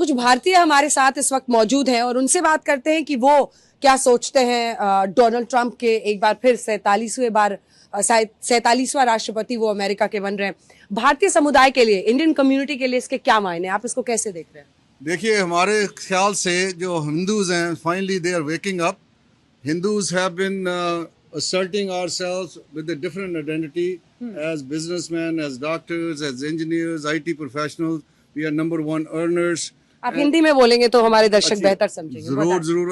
कुछ भारतीय हमारे साथ इस वक्त मौजूद हैं और उनसे बात करते हैं कि वो क्या सोचते हैं डोनाल्ड ट्रंप के एक बार फिर 47वां राष्ट्रपति वो अमेरिका के बन रहे हैं। भारतीय समुदाय के लिए, इंडियन कम्युनिटी के लिए इसके क्या मायने, आप इसको कैसे देख रहे हैं? देखिए, हमारे ख्याल से जो हिंदूज हैं, finally they are waking up. Hindus have been asserting ourselves with a different identity as businessmen, as doctors, as engineers, IT professionals. We are number one earners. आप हिंदी में बोलेंगे तो हमारे दर्शक बेहतर समझेंगे। जरूर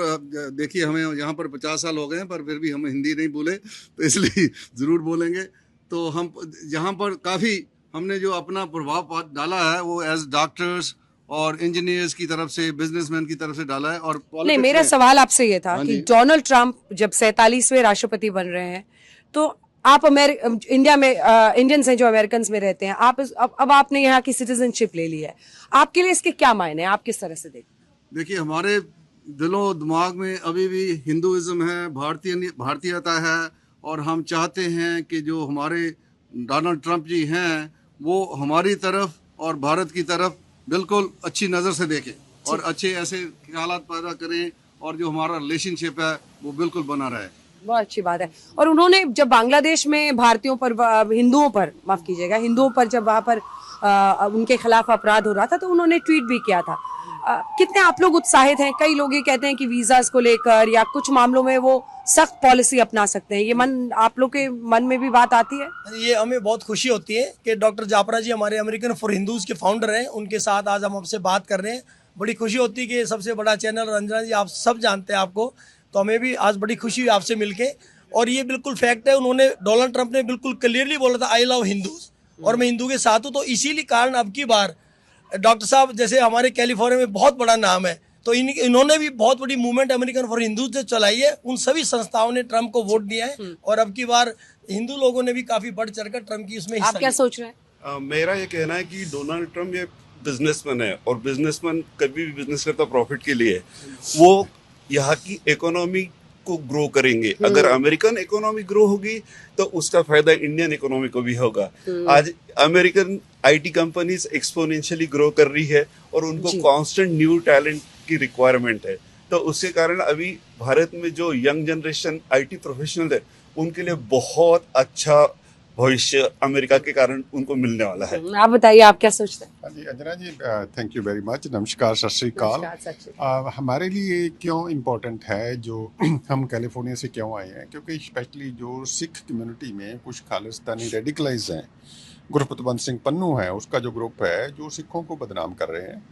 देखिए, हमें यहाँ पर 50 साल हो गए हैं पर फिर भी हम हिंदी नहीं बोले, तो इसलिए ज़रूर बोलेंगे। तो हम यहाँ पर काफ़ी हमने जो अपना प्रभाव डाला है वो एज डॉक्टर्स और इंजीनियर्स की तरफ से, बिजनेसमैन की तरफ से डाला है। और नहीं, मेरा सवाल आपसे ये था कि डोनाल्ड ट्रंप जब 47वें राष्ट्रपति बन रहे हैं तो आप इंडिया में इंडियंस हैं जो अमेरिकन में रहते हैं, आप अब आपने यहाँ की सिटीजनशिप ले ली है, आपके लिए इसके क्या मायने हैं, आप किस तरह से देखिए, हमारे दिलों दिमाग में अभी भी हिंदुइज्म है, भारतीयता है, और हम चाहते हैं कि जो हमारे डोनाल्ड ट्रंप जी हैं वो हमारी तरफ और भारत की तरफ बिल्कुल अच्छी नज़र से देखें और अच्छे ऐसे ख्यालात पैदा करें और जो हमारा रिलेशनशिप है वो बिल्कुल बना रहे। बहुत अच्छी बात है। और उन्होंने जब बांग्लादेश में भारतीयों पर, हिंदुओं पर, माफ कीजिएगा, हिंदुओं पर जब वहाँ पर उनके खिलाफ अपराध हो रहा था तो उन्होंने ट्वीट भी किया था। कितने आप लोग उत्साहित हैं? कई लोग ये कहते हैं कि वीजास को लेकर या कुछ मामलों में वो सख्त पॉलिसी अपना सकते हैं। ये आप लोग के मन में भी बात आती है? ये हमें बहुत खुशी होती है कि डॉक्टर जाफरा जी हमारे अमेरिकन फॉर हिंदूज के फाउंडर हैं, उनके साथ आज हम आपसे बात कर रहे हैं। बड़ी खुशी होती है कि सबसे बड़ा चैनल रंजना जी आप सब जानते हैं आपको, तो हमें भी आज बड़ी खुशी हुई आपसे मिलके। और ये बिल्कुल फैक्ट है, उन्होंने डोनाल्ड ट्रंप ने बिल्कुल क्लियरली बोला था आई लव हिंदूज, और मैं हिंदू के साथ हूँ। तो इसीलिए कारण अब की बार डॉक्टर साहब जैसे हमारे कैलिफोर्निया में बहुत बड़ा नाम है, तो इन्होंने भी बहुत बड़ी मूवमेंट अमेरिकन फॉर हिंदूज जो चलाई है, उन सभी संस्थाओं ने ट्रंप को वोट दिया है और अब की बार हिंदू लोगों ने भी काफी बढ़ चढ़कर ट्रंप की उसमें आप क्या सोच रहे हैं? मेरा ये कहना है कि डोनाल्ड ट्रंप ये बिजनेसमैन है और बिजनेसमैन कभी भी बिजनेस करता प्रॉफिट के लिए। वो यहाँ की इकोनॉमी को ग्रो करेंगे। अगर अमेरिकन इकोनॉमी ग्रो होगी तो उसका फायदा इंडियन इकोनॉमी को भी होगा। आज American IT companies exponentially grow कर रही है और उनको कांस्टेंट न्यू टैलेंट की रिक्वायरमेंट है, तो उसके कारण अभी भारत में जो यंग जनरेशन आईटी प्रोफेशनल है उनके लिए बहुत अच्छा भविष्य अमेरिका के कारण उनको मिलने वाला है। आप बताइए, आप क्या सोचते हैं? हाँ जी अंजना जी, थैंक यू वेरी मच। नमस्कार, सत श्री अकाल। हमारे लिए क्यों इम्पोर्टेंट है जो हम कैलिफोर्निया से क्यों आए हैं, क्योंकि स्पेशली जो सिख कम्युनिटी में कुछ खालिस्तानी रेडिकलाइज हैं, गुरपतवंत सिंह पन्नू है, उसका जो ग्रुप है जो सिखों को बदनाम कर रहे हैं।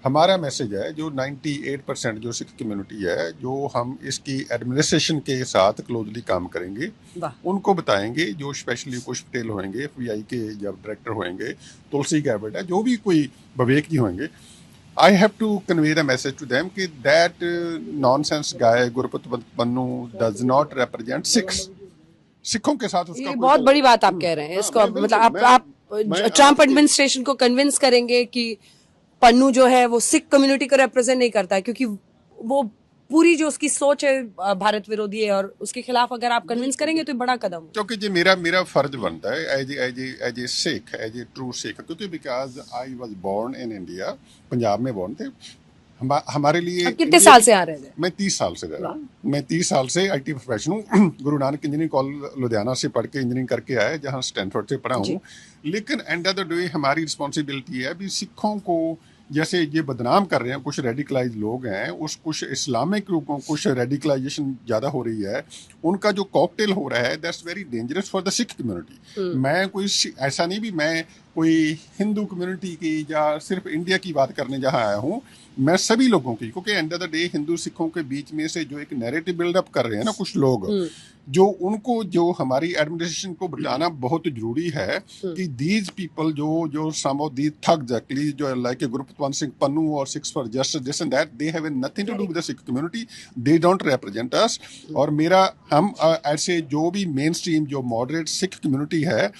हमारा मैसेज है जो 98% जो सिख कम्युनिटी है, जो हम इसकी एडमिनिस्ट्रेशन के साथ क्लोजली काम करेंगे, उनको बताएंगे, जो स्पेशली कुछ पटेल होंगे, FBI के जब डायरेक्टर होंगे, तुलसी गैबर्ट है, जो भी कोई विवेक जी होंगे, I have to convey the message to them कि that nonsense guy Gurpatwant Pannu does not represent सिखों के साथ उसका। ये बहुत बड़ी बात आप कह रहे हैं। इसको मतलब आप ट्रंप एडमिनिस्ट्रेशन को कन्विंस करेंगे कि पन्नू जो है वो सिख कम्युनिटी को रिप्रेजेंट नहीं करता है, क्योंकि वो पूरी जो उसकी सोच है भारत विरोधी है, और उसके खिलाफ अगर आप कन्विंस करेंगे तो बड़ा कदम। क्योंकि जी मेरा फर्ज बनता है as a Sikh, as a true Sikh, क्योंकि because I was born in India, Punjab में बोर्न थे। हमारे लिए कितने साल से आ रहे थे? मैं 30 साल से रह रहा हूँ। मैं 30 साल से IT प्रोफेशनल हूँ। गुरु नानक इंजीनियरिंग कॉलेज लुधियाना से पढ़ के इंजीनियरिंग करके आया, जहाँ स्टैनफोर्ड से पढ़ा हूँ। लेकिन एंड ऑफ द डे हमारी रिस्पॉन्सिबिलिटी है भी सिखों को जैसे ये बदनाम कर रहे हैं, कुछ रेडिकलाइज लोग हैं, कुछ इस्लामिक लोगों, कुछ रेडिकलाइजेशन ज़्यादा हो रही है, उनका जो कॉकटेल हो रहा है that's very dangerous for the Sikh community. मैं कोई ऐसा नहीं भी मैं कोई हिंदू कम्युनिटी की या सिर्फ इंडिया की बात करने जहाँ आया हूँ, मैं सभी लोगों की, क्योंकि end of the day Hindu सिखों के बीच में से जो एक नैरेटिव बिल्डअप कर रहे हैं ना कुछ लोग, जो उनको जो हमारी एडमिनिस्ट्रेशन को बताना बहुत जरूरी है कि दीज पीपल जो some of the thug actually जो लाइक गुरपतवंत सिंह पन्नू और Sikhs for Justice this and that, they have nothing to do with the Sikh community, they don't represent us. और मेरा हम ऐसे जो भी मेन स्ट्रीम जो मॉडरेट सिख कम्युनिटी है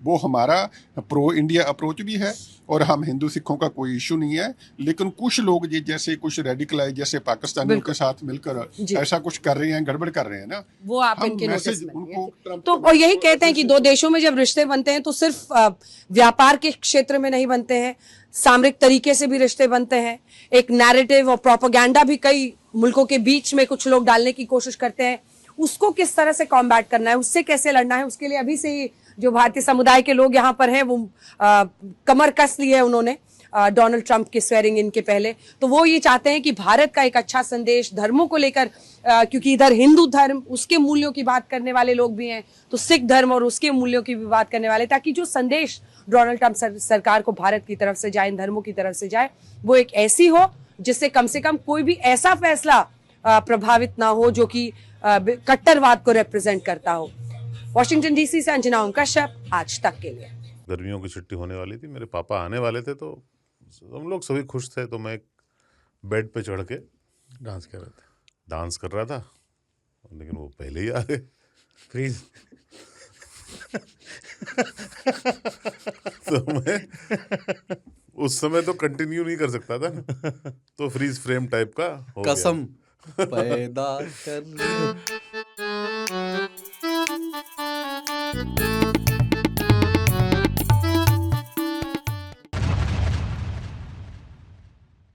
वो हमारा प्रो इंडिया अप्रोच भी है, और हम हिंदू सिखों का कोई इशू नहीं है। लेकिन कुछ लोग जैसे कुछ रेडिकलाइज जैसे पाकिस्तानियों के साथ मिलकर ऐसा कुछ कर रहे हैं, गड़बड़ कर रहे हैं ना, वो आप इनके नोटिस में तो और यही कहते हैं कि दो देशों में जब रिश्ते बनते हैं तो सिर्फ व्यापार के क्षेत्र में नहीं बनते हैं, सामरिक तरीके से भी रिश्ते बनते हैं, एक नैरेटिव और प्रोपेगेंडा भी कई मुल्कों के बीच में कुछ लोग डालने की कोशिश करते हैं, उसको किस तरह से कॉम्बैट करना है, उससे कैसे लड़ना है, उसके लिए अभी से ही जो भारतीय समुदाय के लोग यहाँ पर हैं वो कमर कस ली है उन्होंने डोनाल्ड ट्रंप के स्वेरिंग इन के पहले। तो वो ये चाहते हैं कि भारत का एक अच्छा संदेश धर्मों को लेकर, क्योंकि इधर हिंदू धर्म उसके मूल्यों की बात करने वाले लोग भी हैं, तो सिख धर्म और उसके मूल्यों की भी बात करने वाले, ताकि जो संदेश डोनाल्ड ट्रंप सरकार को भारत की तरफ से जाए, इन धर्मों की तरफ से जाए, वो एक ऐसी हो जिससे कम से कम कोई भी ऐसा फैसला प्रभावित ना हो जो कि कट्टरवाद को रिप्रेजेंट करता हो। वॉशिंगटन डीसी से अंजना ओम कश्यप, आज तक के लिए। गर्मियों की छुट्टी होने वाली थी, मेरे पापा आने वाले थे, तो हम लोग सभी खुश थे। तो मैं एक बेड पे चढ़ के डांस कर रहा था, लेकिन वो पहले ही आ गए। फ्रीज। तो मैं उस समय तो कंटिन्यू नहीं कर सकता था ना, तो फ्रीज फ्रेम टाइप का हो गया। कसम पैदा कर